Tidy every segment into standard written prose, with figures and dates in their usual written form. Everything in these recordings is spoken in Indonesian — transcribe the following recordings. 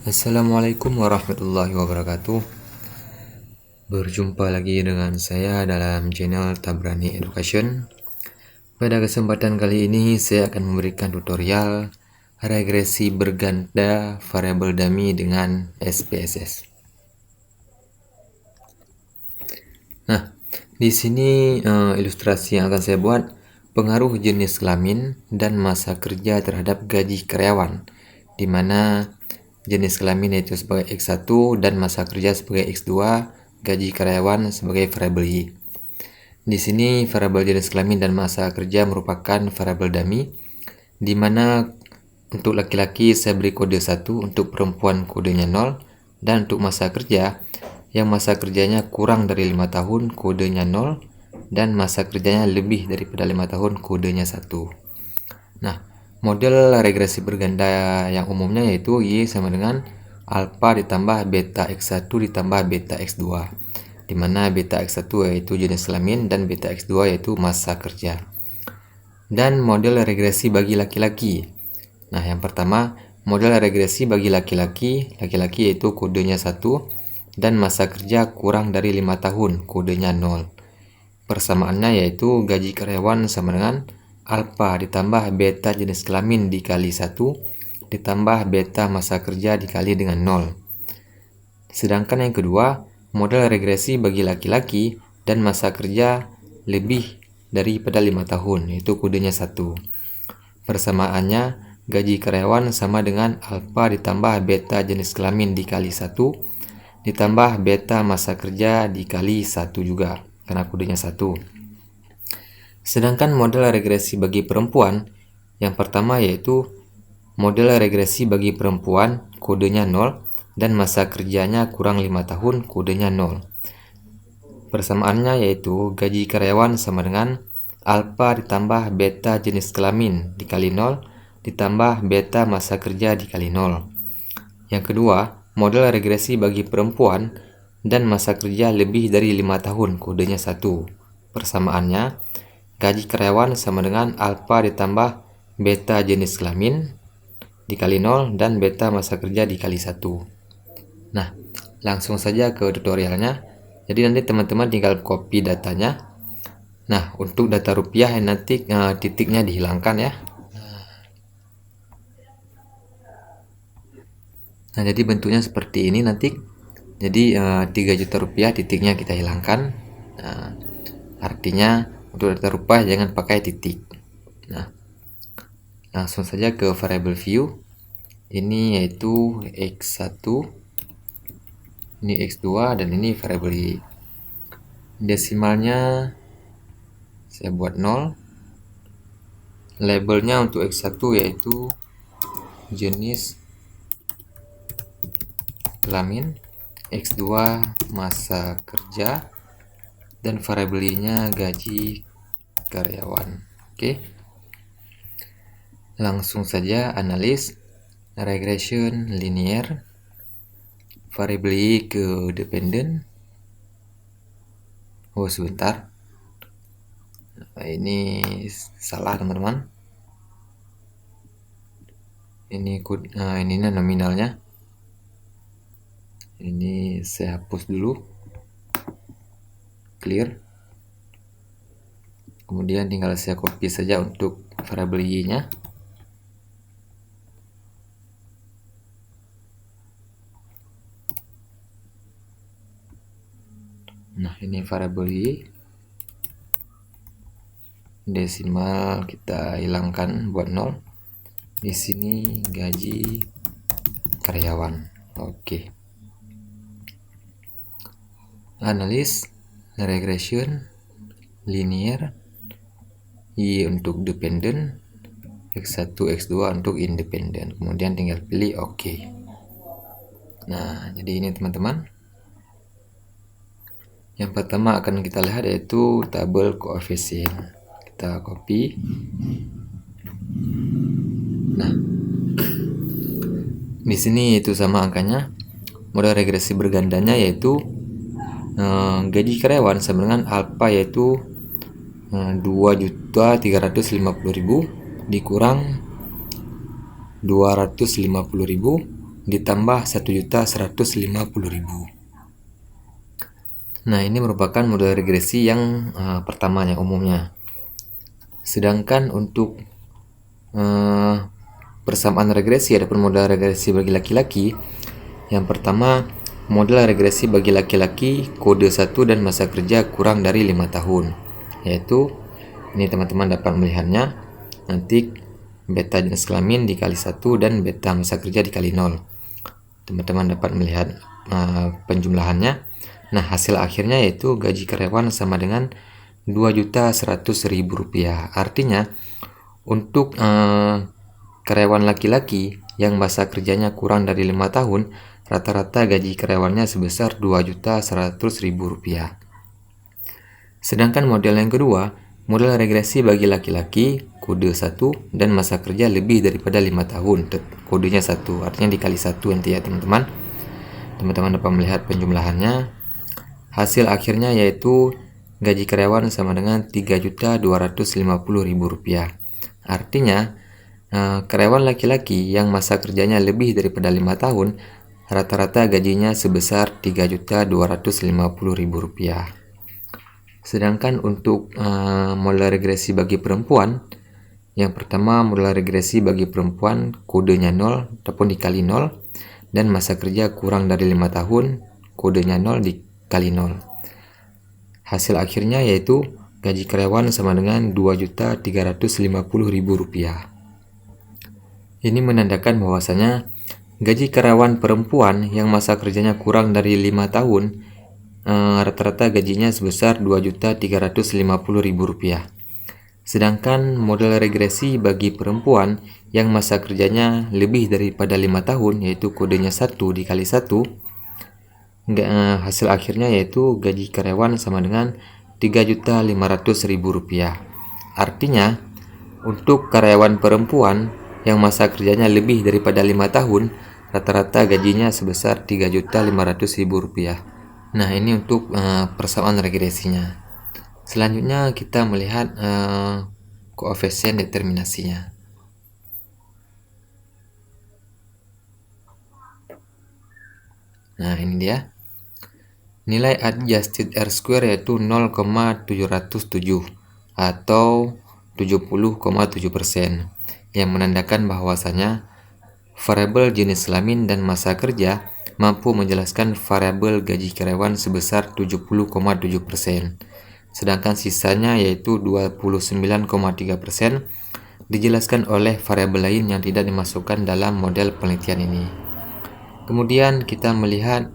Assalamualaikum warahmatullahi wabarakatuh. Berjumpa lagi dengan saya dalam channel Tabrani Education. Pada kesempatan kali ini saya akan memberikan tutorial regresi berganda variabel dummy dengan SPSS. Nah, di sini ilustrasi yang akan saya buat pengaruh jenis kelamin dan masa kerja terhadap gaji karyawan, di mana jenis kelamin yaitu sebagai X1 dan masa kerja sebagai X2, gaji karyawan sebagai variabel Y. Di sini variabel jenis kelamin dan masa kerja merupakan variabel dummy, di mana untuk laki-laki saya beri kode 1, untuk perempuan kodenya 0, dan untuk masa kerja yang masa kerjanya kurang dari 5 tahun kodenya 0, dan masa kerjanya lebih daripada 5 tahun kodenya 1. Nah, model regresi berganda yang umumnya yaitu Y sama dengan alpha ditambah beta X1 ditambah beta X2, di mana beta X1 yaitu jenis kelamin dan beta X2 yaitu masa kerja. Dan model regresi bagi laki-laki. Nah, yang pertama, model regresi bagi laki-laki yaitu kodenya 1 dan masa kerja kurang dari 5 tahun kodenya 0. Persamaannya yaitu gaji karyawan sama dengan alpha ditambah beta jenis kelamin dikali 1 ditambah beta masa kerja dikali dengan 0. Sedangkan yang kedua, model regresi bagi laki-laki dan masa kerja lebih daripada 5 tahun, yaitu kodenya 1. Persamaannya gaji karyawan sama dengan alpha ditambah beta jenis kelamin dikali 1 ditambah beta masa kerja dikali 1 juga, karena kodenya 1. Sedangkan model regresi bagi perempuan, yang pertama yaitu model regresi bagi perempuan kodenya 0 dan masa kerjanya kurang 5 tahun kodenya 0. Persamaannya yaitu gaji karyawan sama dengan alpha ditambah beta jenis kelamin dikali 0 ditambah beta masa kerja dikali 0. Yang kedua, model regresi bagi perempuan dan masa kerja lebih dari 5 tahun kodenya 1. Persamaannya gaji karyawan sama dengan alpha ditambah beta jenis kelamin dikali 0 dan beta masa kerja dikali 1. Nah, langsung saja ke tutorialnya. Jadi nanti teman-teman tinggal copy datanya. Nah, untuk data rupiah yang nanti titiknya dihilangkan ya. Nah, jadi bentuknya seperti ini nanti. Jadi 3 juta rupiah titiknya kita hilangkan. Nah, artinya untuk data rupiah jangan pakai titik. Nah, langsung saja ke variable view. Ini yaitu X1, ini X2, dan ini variable Y. Desimalnya saya buat 0. Labelnya untuk X1 yaitu jenis kelamin, X2 masa kerja, dan variabel Y-nya gaji karyawan. Oke. Langsung saja analis regression linear, variabel Y ke dependent. Oh, sebentar. Nah, ini salah teman-teman. Ini nominalnya. Ini saya hapus dulu, clear. Kemudian tinggal saya copy saja untuk variabel Y-nya. Nah, ini variabel Y. Desimal kita hilangkan buat 0. Di sini gaji karyawan. Oke. Analis regression linear, Y untuk dependent, X1 X2 untuk independent. Kemudian tinggal pilih OK. Nah, jadi ini teman-teman. Yang pertama akan kita lihat yaitu tabel koefisien. Kita copy. Nah, di sini itu sama angkanya. Model regresi bergandanya yaitu gaji karyawan sama dengan alpha yaitu 2.350.000 dikurang 250.000 ditambah 1.150.000. Nah, ini merupakan model regresi yang pertamanya umumnya. Sedangkan untuk persamaan regresi ataupun model regresi bagi laki-laki, yang pertama model regresi bagi laki-laki kode 1 dan masa kerja kurang dari 5 tahun, yaitu ini teman-teman dapat melihatnya, nanti beta jenis kelamin dikali 1 dan beta masa kerja dikali 0. Teman-teman dapat melihat penjumlahannya. Nah, hasil akhirnya yaitu gaji karyawan sama dengan Rp2.100.000. Artinya untuk karyawan laki-laki yang masa kerjanya kurang dari 5 tahun, rata-rata gaji karyawannya sebesar Rp2.100.000. Sedangkan model yang kedua, model regresi bagi laki-laki kode 1 dan masa kerja lebih daripada 5 tahun. Kodenya 1, artinya dikali 1 nanti ya teman-teman. Teman-teman dapat melihat penjumlahannya. Hasil akhirnya yaitu gaji karyawan sama dengan Rp3.250.000. Artinya karyawan laki-laki yang masa kerjanya lebih daripada 5 tahun, rata-rata gajinya sebesar Rp3.250.000. Sedangkan untuk model regresi bagi perempuan, yang pertama model regresi bagi perempuan kodenya 0 ataupun dikali 0 dan masa kerja kurang dari 5 tahun, kodenya 0 dikali 0. Hasil akhirnya yaitu gaji karyawan sama dengan Rp2.350.000. Ini menandakan bahwasanya gaji karyawan perempuan yang masa kerjanya kurang dari 5 tahun, rata-rata gajinya sebesar Rp2.350.000. Sedangkan model regresi bagi perempuan yang masa kerjanya lebih daripada 5 tahun, yaitu kodenya 1 dikali 1, hasil akhirnya yaitu gaji karyawan sama dengan Rp3.500.000. Artinya untuk karyawan perempuan yang masa kerjanya lebih daripada 5 tahun, rata-rata gajinya sebesar Rp3.500.000. Nah, ini untuk persamaan regresinya. Selanjutnya kita melihat koefisien determinasinya. Nah, ini dia. Nilai adjusted R-square yaitu 0,707 atau 70,7%, yang menandakan bahwasanya variabel jenis kelamin dan masa kerja mampu menjelaskan variabel gaji karyawan sebesar 70,7%. Sedangkan sisanya yaitu 29,3% dijelaskan oleh variabel lain yang tidak dimasukkan dalam model penelitian ini. Kemudian kita melihat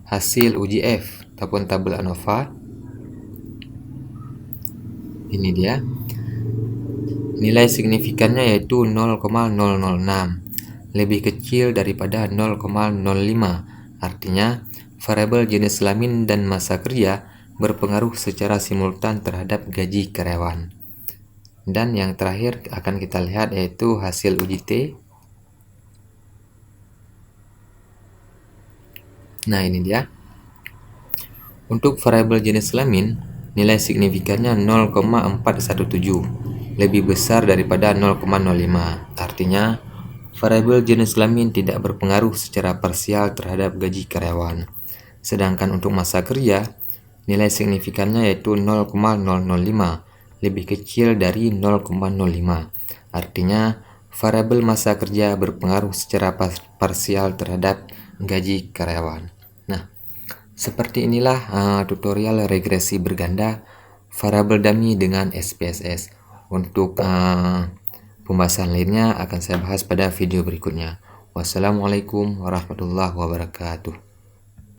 hasil uji F ataupun tabel ANOVA. Ini dia. Nilai signifikannya yaitu 0,006, lebih kecil daripada 0,05. Artinya variabel jenis kelamin dan masa kerja berpengaruh secara simultan terhadap gaji karyawan. Dan yang terakhir akan kita lihat yaitu hasil uji T. Nah, ini dia. Untuk variabel jenis kelamin, nilai signifikannya 0,417, lebih besar daripada 0,05. Artinya, variabel jenis kelamin tidak berpengaruh secara parsial terhadap gaji karyawan. Sedangkan untuk masa kerja, nilai signifikannya yaitu 0,005, lebih kecil dari 0,05. Artinya, variabel masa kerja berpengaruh secara parsial terhadap gaji karyawan. Nah, seperti inilah tutorial regresi berganda variabel dummy dengan SPSS. Untuk pembahasan lainnya akan saya bahas pada video berikutnya. Wassalamualaikum warahmatullahi wabarakatuh.